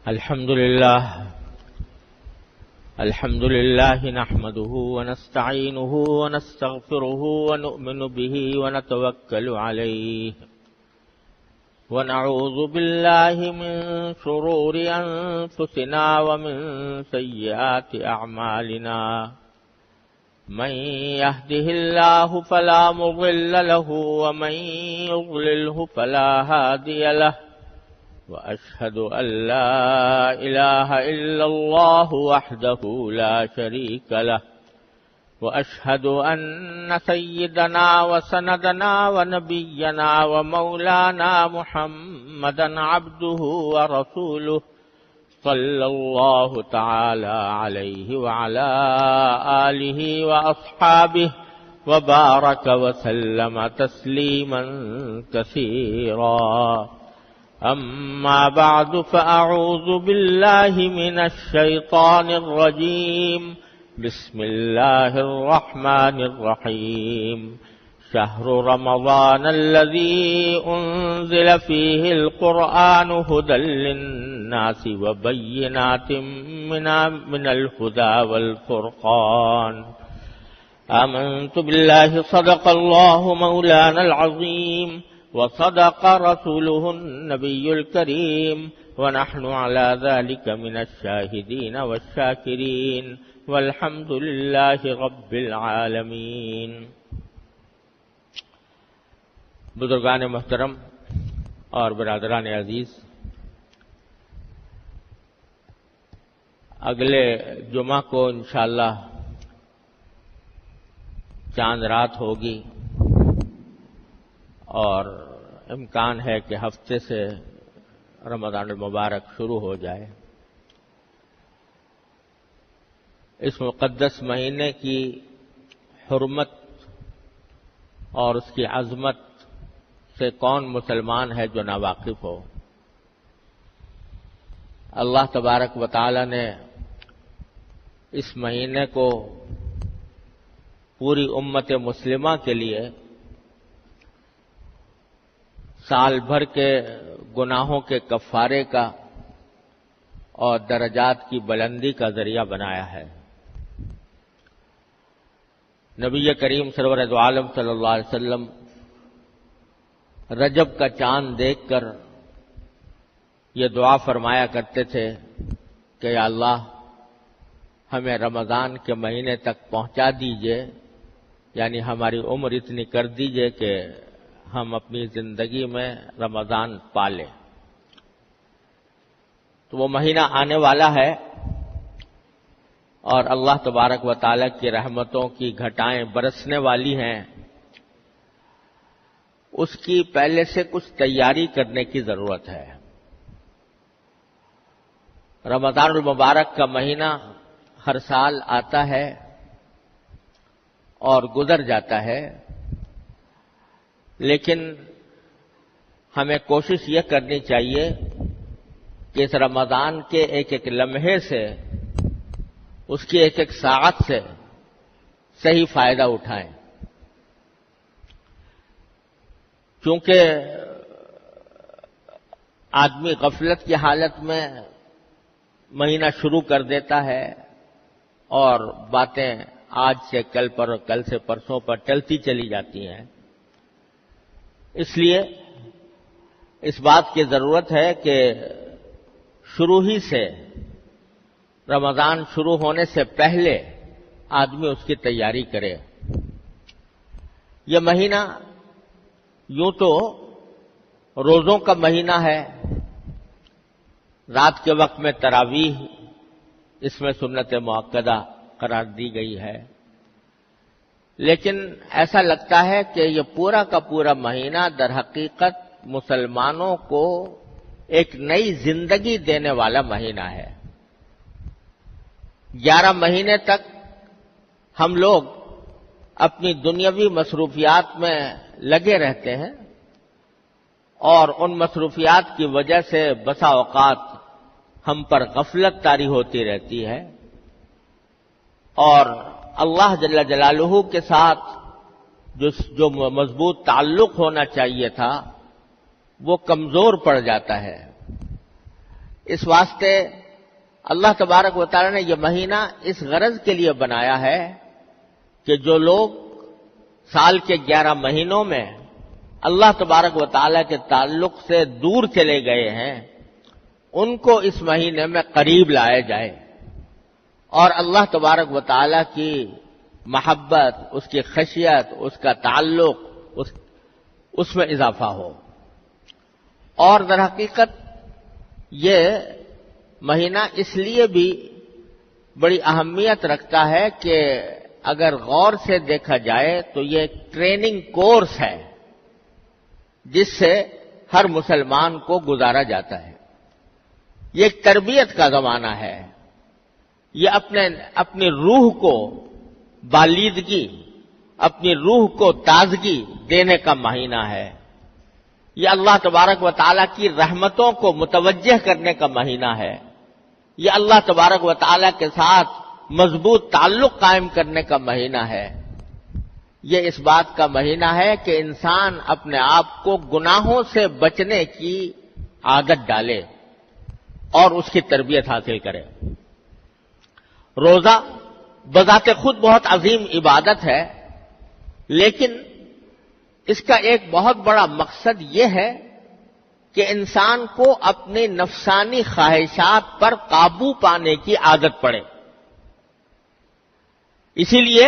الحمد لله نحمده ونستعينه ونستغفره ونؤمن به ونتوكل عليه ونعوذ بالله من شرور أنفسنا ومن سيئات أعمالنا من يهده الله فلا مضل له ومن يضلله فلا هادي له وأشهد أن لا إله إلا الله وحده لا شريك له وأشهد أن سيدنا وسندنا ونبينا ومولانا محمدا عبده ورسوله صلى الله تعالى عليه وعلى آله وأصحابه وبارك وسلم تسليما كثيرا. أما بعد فأعوذ بالله من الشيطان الرجيم. بسم الله الرحمن الرحيم. شهر رمضان الذي أنزل فيه القرآن هدى للناس وبينات من الهدى والفرقان. آمنت بالله صدق الله مولانا العظيم وصدق رسوله النبي الكريم ونحن على ذلك من الشاهدين والشاكرين والحمد لله رب العالمین. بزرگان محترم اور برادران عزیز، اگلے جمعہ کو انشاءاللہ چاند رات ہوگی اور امکان ہے کہ ہفتے سے رمضان المبارک شروع ہو جائے. اس مقدس مہینے کی حرمت اور اس کی عظمت سے کون مسلمان ہے جو ناواقف ہو؟ اللہ تبارک و تعالی نے اس مہینے کو پوری امت مسلمہ کے لیے سال بھر کے گناہوں کے کفارے کا اور درجات کی بلندی کا ذریعہ بنایا ہے. نبی کریم سرور دو عالم صلی اللہ علیہ وسلم رجب کا چاند دیکھ کر یہ دعا فرمایا کرتے تھے کہ یا اللہ ہمیں رمضان کے مہینے تک پہنچا دیجئے، یعنی ہماری عمر اتنی کر دیجئے کہ ہم اپنی زندگی میں رمضان پالیں. تو وہ مہینہ آنے والا ہے اور اللہ تبارک و تعالی کی رحمتوں کی گھٹائیں برسنے والی ہیں. اس کی پہلے سے کچھ تیاری کرنے کی ضرورت ہے. رمضان المبارک کا مہینہ ہر سال آتا ہے اور گزر جاتا ہے، لیکن ہمیں کوشش یہ کرنی چاہیے کہ اس رمضان کے ایک ایک لمحے سے، اس کی ایک ایک ساعت سے صحیح فائدہ اٹھائیں. کیونکہ آدمی غفلت کی حالت میں مہینہ شروع کر دیتا ہے اور باتیں آج سے کل پر اور کل سے پرسوں پر ٹلتی چلی جاتی ہیں. اس لیے اس بات کی ضرورت ہے کہ شروع ہی سے، رمضان شروع ہونے سے پہلے آدمی اس کی تیاری کرے. یہ مہینہ یوں تو روزوں کا مہینہ ہے. رات کے وقت میں تراویح اس میں سنت مؤکدہ قرار دی گئی ہے، لیکن ایسا لگتا ہے کہ یہ پورا کا پورا مہینہ در حقیقت مسلمانوں کو ایک نئی زندگی دینے والا مہینہ ہے. 11 مہینے تک ہم لوگ اپنی دنیاوی مصروفیات میں لگے رہتے ہیں اور ان مصروفیات کی وجہ سے بسا اوقات ہم پر غفلت طاری ہوتی رہتی ہے اور اللہ جل جلالہ کے ساتھ جو مضبوط تعلق ہونا چاہیے تھا وہ کمزور پڑ جاتا ہے. اس واسطے اللہ تبارک و تعالی نے یہ مہینہ اس غرض کے لیے بنایا ہے کہ جو لوگ سال کے 11 مہینوں میں اللہ تبارک و تعالی کے تعلق سے دور چلے گئے ہیں ان کو اس مہینے میں قریب لایا جائے اور اللہ تبارک و تعالی کی محبت، اس کی خشیت، اس کا تعلق اس میں اضافہ ہو۔ اور در حقیقت یہ مہینہ اس لیے بھی بڑی اہمیت رکھتا ہے کہ اگر غور سے دیکھا جائے تو یہ ایک ٹریننگ کورس ہے جس سے ہر مسلمان کو گزارا جاتا ہے۔ یہ ایک تربیت کا زمانہ ہے، یہ اپنی روح کو بالیدگی، اپنی روح کو تازگی دینے کا مہینہ ہے، یہ اللہ تبارک و تعالیٰ کی رحمتوں کو متوجہ کرنے کا مہینہ ہے، یہ اللہ تبارک و تعالیٰ کے ساتھ مضبوط تعلق قائم کرنے کا مہینہ ہے، یہ اس بات کا مہینہ ہے کہ انسان اپنے آپ کو گناہوں سے بچنے کی عادت ڈالے اور اس کی تربیت حاصل کرے۔ روزہ بذات خود بہت عظیم عبادت ہے، لیکن اس کا ایک بہت بڑا مقصد یہ ہے کہ انسان کو اپنی نفسانی خواہشات پر قابو پانے کی عادت پڑے۔ اسی لیے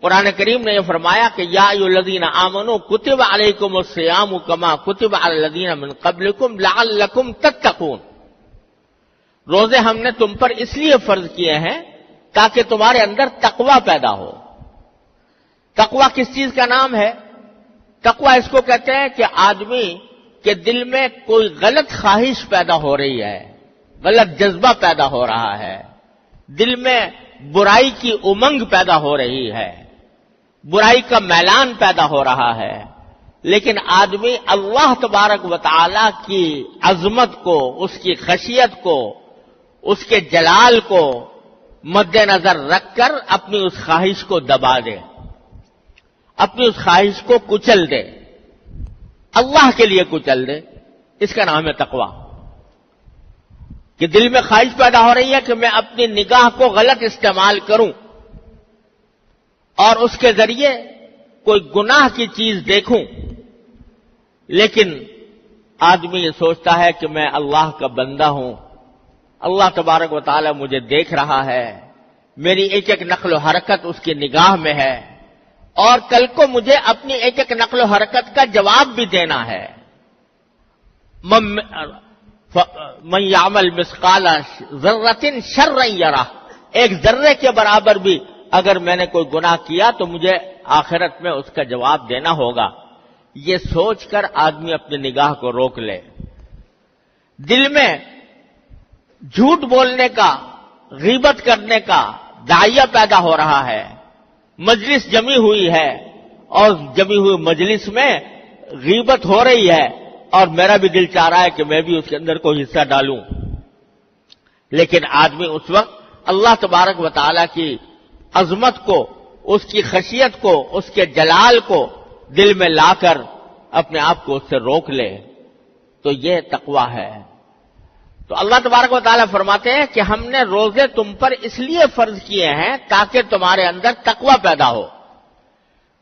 قرآن کریم نے یہ فرمایا کہ یا ایھا الذین آمنوا کتب علیکم الصیام کما کتب علی الذین من قبلکم لعلکم تتقون، روزے ہم نے تم پر اس لیے فرض کیے ہیں تاکہ تمہارے اندر تقوی پیدا ہو۔ تقوی کس چیز کا نام ہے؟ تقوی اس کو کہتے ہیں کہ آدمی کے دل میں کوئی غلط خواہش پیدا ہو رہی ہے، غلط جذبہ پیدا ہو رہا ہے، دل میں برائی کی امنگ پیدا ہو رہی ہے، برائی کا میلان پیدا ہو رہا ہے، لیکن آدمی اللہ تبارک و تعالی کی عظمت کو، اس کی خشیت کو، اس کے جلال کو مد نظر رکھ کر اپنی اس خواہش کو دبا دے، اپنی اس خواہش کو کچل دے، اللہ کے لیے کچل دے، اس کا نام ہے تقوی۔ کہ دل میں خواہش پیدا ہو رہی ہے کہ میں اپنی نگاہ کو غلط استعمال کروں اور اس کے ذریعے کوئی گناہ کی چیز دیکھوں، لیکن آدمی یہ سوچتا ہے کہ میں اللہ کا بندہ ہوں، اللہ تبارک و تعالی مجھے دیکھ رہا ہے، میری ایک ایک نقل و حرکت اس کی نگاہ میں ہے، اور کل کو مجھے اپنی ایک ایک نقل و حرکت کا جواب بھی دینا ہے۔ من یعمل مثقال ذرۃ شرا یرہ، ایک ذرے کے برابر بھی اگر میں نے کوئی گناہ کیا تو مجھے آخرت میں اس کا جواب دینا ہوگا، یہ سوچ کر آدمی اپنی نگاہ کو روک لے۔ دل میں جھوٹ بولنے کا، غیبت کرنے کا داعیہ پیدا ہو رہا ہے، مجلس جمی ہوئی ہے اور جمی ہوئی مجلس میں غیبت ہو رہی ہے اور میرا بھی دل چاہ رہا ہے کہ میں بھی اس کے اندر کوئی حصہ ڈالوں، لیکن آدمی اس وقت اللہ تبارک و تعالی کی عظمت کو، اس کی خشیت کو، اس کے جلال کو دل میں لا کر اپنے آپ کو اس سے روک لے، تو یہ تقوی ہے۔ تو اللہ تبارک و تعالیٰ فرماتے ہیں کہ ہم نے روزے تم پر اس لیے فرض کیے ہیں تاکہ تمہارے اندر تقوی پیدا ہو،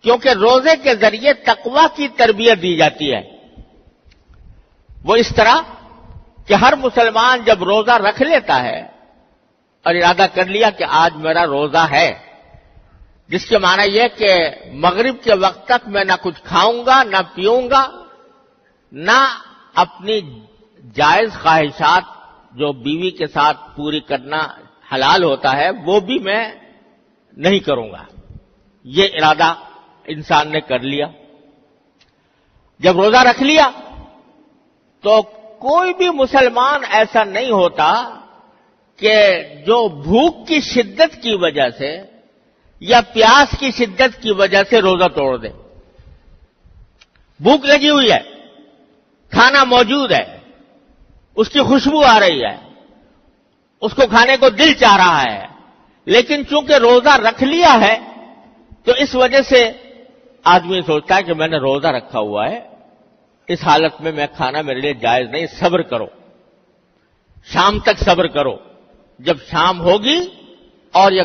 کیونکہ روزے کے ذریعے تقوی کی تربیت دی جاتی ہے۔ وہ اس طرح کہ ہر مسلمان جب روزہ رکھ لیتا ہے اور ارادہ کر لیا کہ آج میرا روزہ ہے، جس کے معنی یہ کہ مغرب کے وقت تک میں نہ کچھ کھاؤں گا، نہ پیوں گا، نہ اپنی جائز خواہشات جو بیوی کے ساتھ پوری کرنا حلال ہوتا ہے وہ بھی میں نہیں کروں گا، یہ ارادہ انسان نے کر لیا۔ جب روزہ رکھ لیا تو کوئی بھی مسلمان ایسا نہیں ہوتا کہ جو بھوک کی شدت کی وجہ سے یا پیاس کی شدت کی وجہ سے روزہ توڑ دے۔ بھوک لگی ہوئی ہے، کھانا موجود ہے، اس کی خوشبو آ رہی ہے، اس کو کھانے کو دل چاہ رہا ہے، لیکن چونکہ روزہ رکھ لیا ہے تو اس وجہ سے آدمی سوچتا ہے کہ میں نے روزہ رکھا ہوا ہے، اس حالت میں کھانا میرے لیے جائز نہیں، صبر کرو۔ شام تک صبر کرو، جب شام ہوگی اور یہ